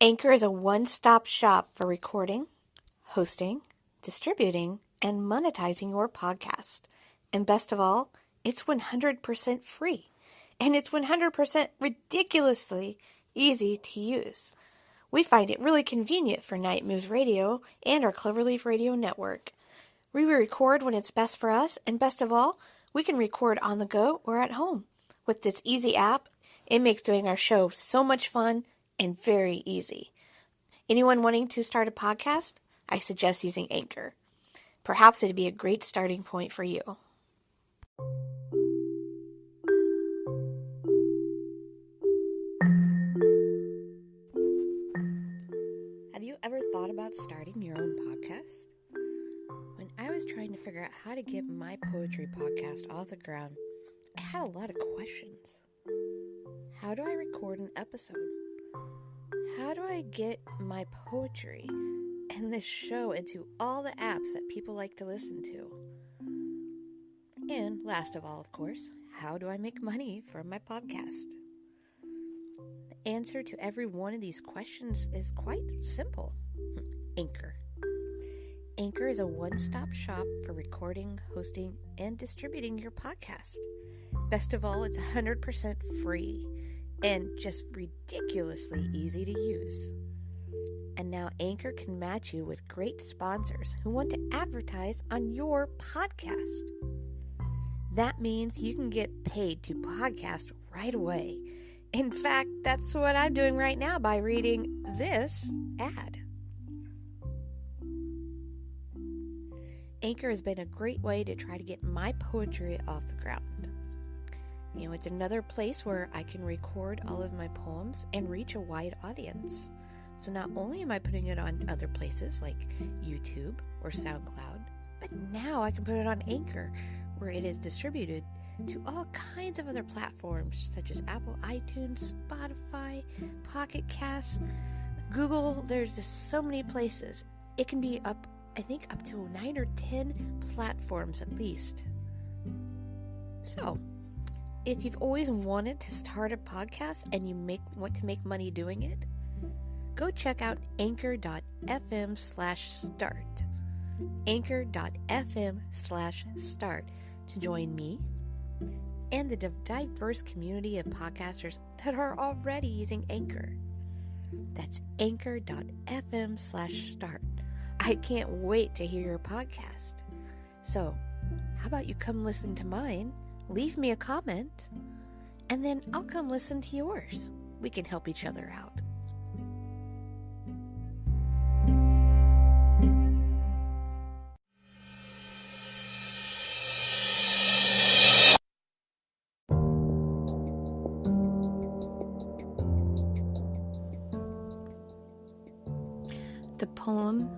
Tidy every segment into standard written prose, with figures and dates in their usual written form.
Anchor is a one-stop shop for recording, hosting, distributing, and monetizing your podcast. And best of all, it's 100% free. And it's 100% ridiculously easy to use. We find it really convenient for Night Moves Radio and our Cloverleaf Radio network. We record when it's best for us, and best of all, we can record on the go or at home. With this easy app, it makes doing our show so much fun and very easy. Anyone wanting to start a podcast? I suggest using Anchor. Perhaps it'd be a great starting point for you. Have you ever thought about starting your own podcast? When I was trying to figure out how to get my poetry podcast off the ground, I had a lot of questions. How do I record an episode? How do I get my poetry and this show into all the apps that people like to listen to? And last of all, of course, how do I make money from my podcast? The answer to every one of these questions is quite simple. Anchor. Anchor is a one-stop shop for recording, hosting, and distributing your podcast. Best of all, it's 100% free and just ridiculously easy to use. And now Anchor can match you with great sponsors who want to advertise on your podcast. That means you can get paid to podcast right away. In fact, that's what I'm doing right now by reading this ad. Anchor has been a great way to try to get my poetry off the ground. You know, it's another place where I can record all of my poems and reach a wide audience. So not only am I putting it on other places like YouTube or SoundCloud, but now I can put it on Anchor, where it is distributed to all kinds of other platforms such as Apple iTunes, Spotify, Pocket Casts, Google. There's just so many places. It can be up to 9 or 10 platforms at least. So, if you've always wanted to start a podcast and you want to make money doing it, go check out anchor.fm/start. Anchor.fm/start to join me and the diverse community of podcasters that are already using Anchor. That's anchor.fm/start. I can't wait to hear your podcast. So, how about you come listen to mine? Leave me a comment, and then I'll come listen to yours. We can help each other out. The poem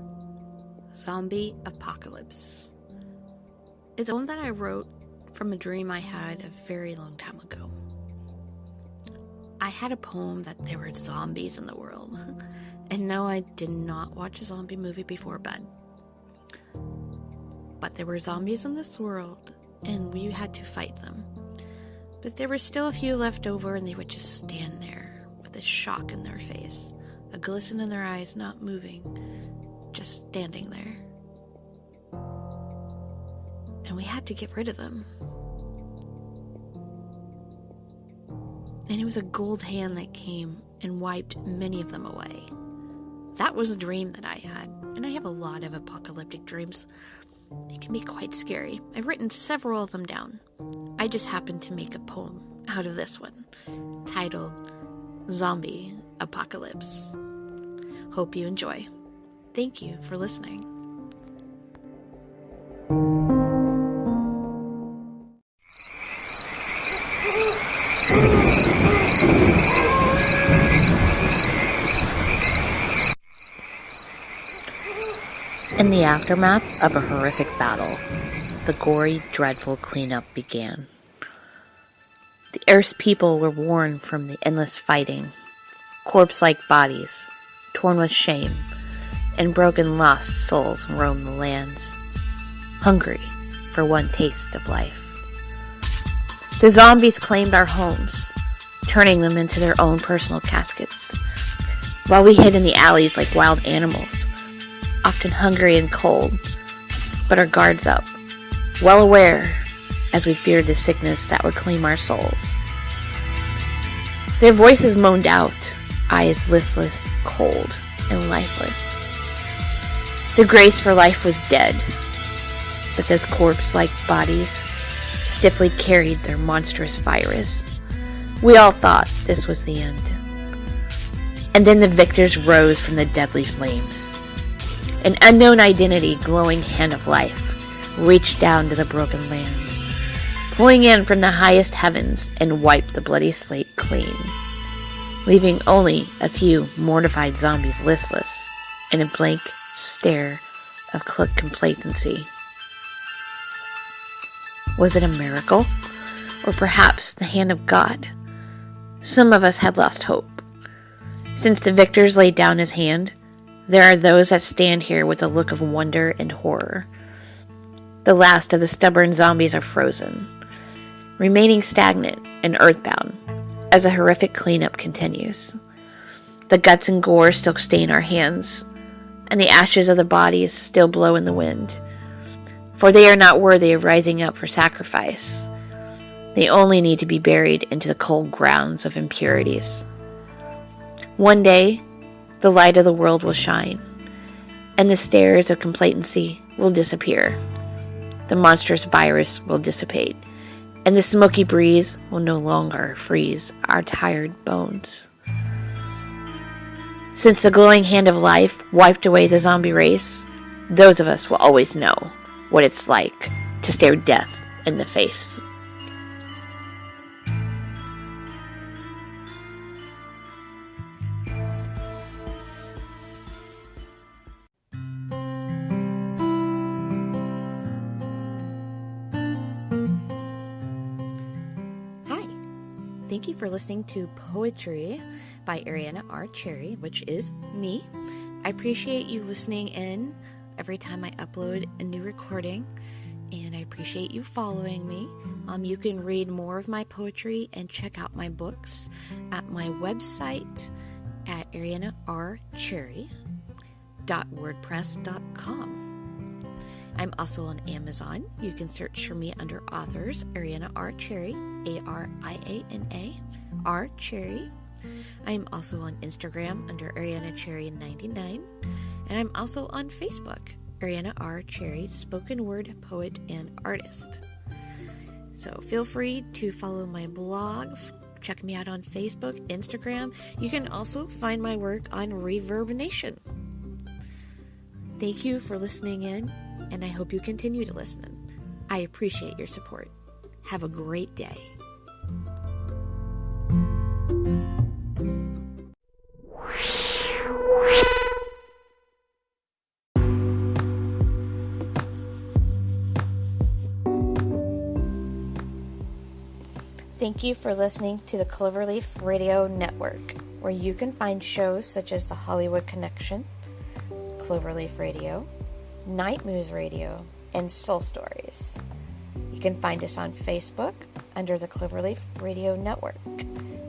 Zombie Apocalypse is one that I wrote from a dream I had a very long time ago. I had a poem that there were zombies in the world, and no, I did not watch a zombie movie before bed. But there were zombies in this world, and we had to fight them. But there were still a few left over, and they would just stand there with a shock in their face, a glisten in their eyes, not moving, just standing there. And we had to get rid of them. And it was a gold hand that came and wiped many of them away. That was a dream that I had, and I have a lot of apocalyptic dreams. They can be quite scary. I've written several of them down. I just happened to make a poem out of this one, titled Zombie Apocalypse. Hope you enjoy. Thank you for listening. In the aftermath of a horrific battle, the gory, dreadful cleanup began. The Earth's people were worn from the endless fighting, corpse-like bodies, torn with shame, and broken, lost souls roamed the lands, hungry for one taste of life. The zombies claimed our homes, turning them into their own personal caskets. while we hid in the alleys like wild animals, often hungry and cold, but our guards up, well aware as we feared the sickness that would claim our souls. Their voices moaned out, eyes listless, cold, and lifeless. The grace for life was dead, but those corpse-like bodies stiffly carried their monstrous virus. We all thought this was the end. And then the victors rose from the deadly flames. An unknown identity, glowing hand of life, reached down to the broken lands, pulling in from the highest heavens and wiped the bloody slate clean, leaving only a few mortified zombies listless in a blank stare of complacency. Was it a miracle? Or perhaps the hand of God? Some of us had lost hope. Since the victors laid down his hand, there are those that stand here with a look of wonder and horror. The last of the stubborn zombies are frozen, remaining stagnant and earthbound as a horrific cleanup continues. The guts and gore still stain our hands, and the ashes of the bodies still blow in the wind, for they are not worthy of rising up for sacrifice. They only need to be buried into the cold grounds of impurities. One day, the light of the world will shine, and the stares of complacency will disappear. The monstrous virus will dissipate, and the smoky breeze will no longer freeze our tired bones. Since the glowing hand of life wiped away the zombie race, those of us will always know what it's like to stare death in the face. Thank you for listening to Poetry by Ariana R. Cherry, which is me. I appreciate you listening in every time I upload a new recording, and I appreciate you following me. You can read more of my poetry and check out my books at my website at arianarcherry.wordpress.com. I'm also on Amazon. You can search for me under authors, Ariana R. Cherry, Ariana R. Cherry. I am also on Instagram under Ariana Cherry 99, and I'm also on Facebook, Ariana R. Cherry, spoken word poet and artist. So feel free to follow my blog, check me out on Facebook, Instagram. You can also find my work on Reverb Nation. Thank you for listening in, and I hope you continue to listen. I appreciate your support. Have a great day. Thank you for listening to the Cloverleaf Radio Network, where you can find shows such as The Hollywood Connection, Cloverleaf Radio, Night Moves Radio, and Soul Stories. You can find us on Facebook under the Cloverleaf Radio Network.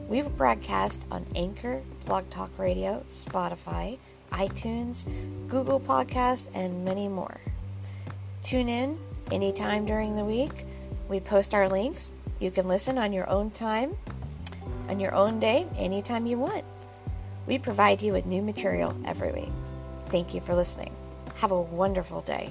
We broadcast on Anchor, Blog Talk Radio, Spotify, iTunes, Google Podcasts, and many more. Tune in anytime during the week. We post our links. You can listen on your own time, on your own day, anytime you want. We provide you with new material every week. Thank you for listening. Have a wonderful day.